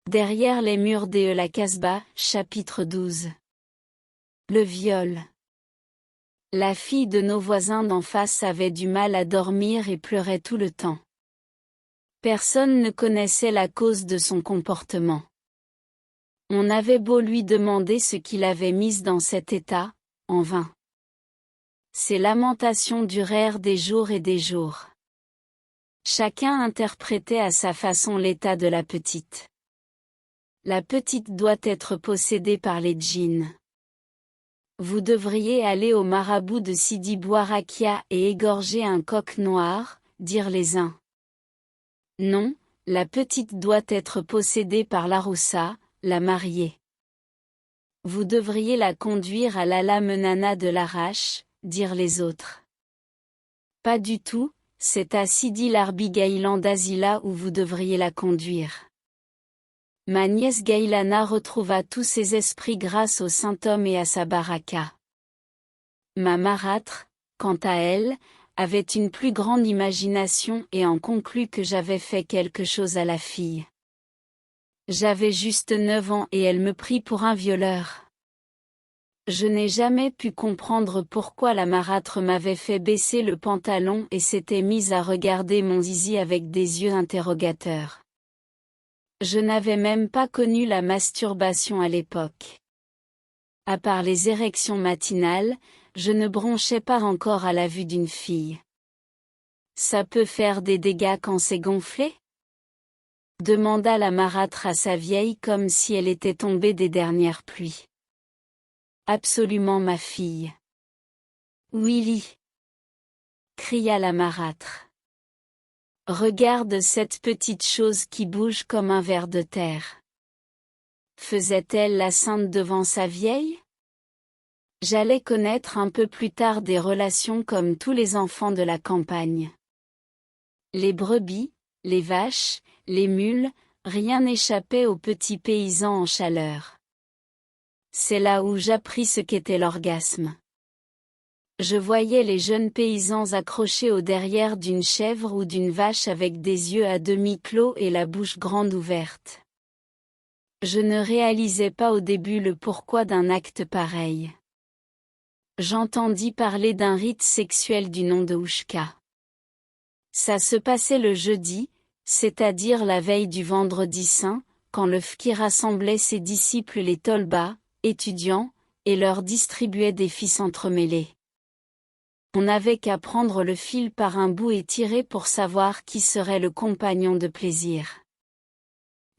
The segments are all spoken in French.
Derrière les murs de la Casbah, chapitre 12. Le viol. La fille de nos voisins d'en face avait du mal à dormir et pleurait tout le temps. Personne ne connaissait la cause de son comportement. On avait beau lui demander ce qui l'avait mise dans cet état, en vain. Ses lamentations durèrent des jours et des jours. Chacun interprétait à sa façon l'état de la petite. La petite doit être possédée par les djinns. Vous devriez aller au marabout de Sidi Bouarakia et égorger un coq noir, dirent les uns. Non, la petite doit être possédée par l'Aroussa, la mariée. Vous devriez la conduire à l'Ala Menana de l'Arrache, dirent les autres. Pas du tout, c'est à Sidi Larbi Gaïlan d'Azila où vous devriez la conduire. Ma nièce Gaïlana retrouva tous ses esprits grâce au Saint-Homme et à sa baraka. Ma marâtre, quant à elle, avait une plus grande imagination et en conclut que j'avais fait quelque chose à la fille. J'avais juste 9 ans et elle me prit pour un violeur. Je n'ai jamais pu comprendre pourquoi la marâtre m'avait fait baisser le pantalon et s'était mise à regarder mon zizi avec des yeux interrogateurs. Je n'avais même pas connu la masturbation à l'époque. À part les érections matinales, je ne bronchais pas encore à la vue d'une fille. Ça peut faire des dégâts quand c'est gonflé ? Demanda la marâtre à sa vieille comme si elle était tombée des dernières pluies. Absolument ma fille. Willy, cria la marâtre. Regarde cette petite chose qui bouge comme un ver de terre. Faisait-elle la sainte devant sa vieille ? J'allais connaître un peu plus tard des relations comme tous les enfants de la campagne. Les brebis, les vaches, les mules, rien n'échappait aux petits paysans en chaleur. C'est là où j'appris ce qu'était l'orgasme. Je voyais les jeunes paysans accrochés au derrière d'une chèvre ou d'une vache avec des yeux à demi clos et la bouche grande ouverte. Je ne réalisais pas au début le pourquoi d'un acte pareil. J'entendis parler d'un rite sexuel du nom de Oushka. Ça se passait le jeudi, c'est-à-dire la veille du vendredi saint, quand le fqi rassemblait ses disciples les tolbas, étudiants, et leur distribuait des fils entremêlés. On n'avait qu'à prendre le fil par un bout et tirer pour savoir qui serait le compagnon de plaisir.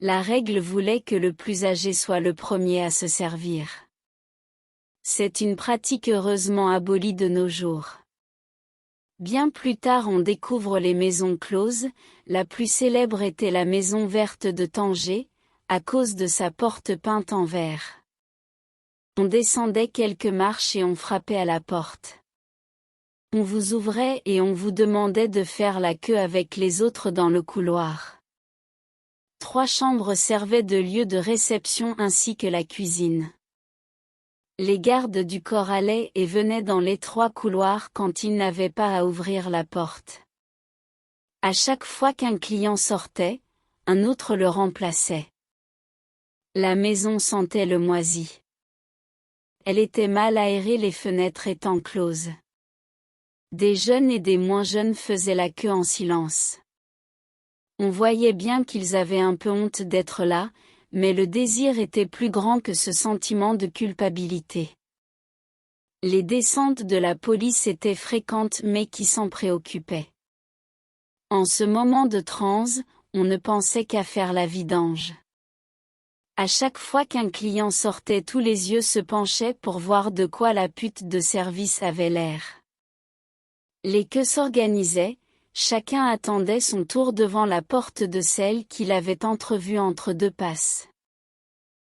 La règle voulait que le plus âgé soit le premier à se servir. C'est une pratique heureusement abolie de nos jours. Bien plus tard on découvre les maisons closes, la plus célèbre était la maison verte de Tanger, à cause de sa porte peinte en vert. On descendait quelques marches et on frappait à la porte. On vous ouvrait et on vous demandait de faire la queue avec les autres dans le couloir. 3 chambres servaient de lieu de réception ainsi que la cuisine. Les gardes du corps allaient et venaient dans l'étroit couloir quand ils n'avaient pas à ouvrir la porte. À chaque fois qu'un client sortait, un autre le remplaçait. La maison sentait le moisi. Elle était mal aérée, les fenêtres étant closes. Des jeunes et des moins jeunes faisaient la queue en silence. On voyait bien qu'ils avaient un peu honte d'être là, mais le désir était plus grand que ce sentiment de culpabilité. Les descentes de la police étaient fréquentes mais qui s'en préoccupaient. En ce moment de transe, on ne pensait qu'à faire la vidange. À chaque fois qu'un client sortait, tous les yeux se penchaient pour voir de quoi la pute de service avait l'air. Les queues s'organisaient, chacun attendait son tour devant la porte de celle qu'il avait entrevue entre 2 passes.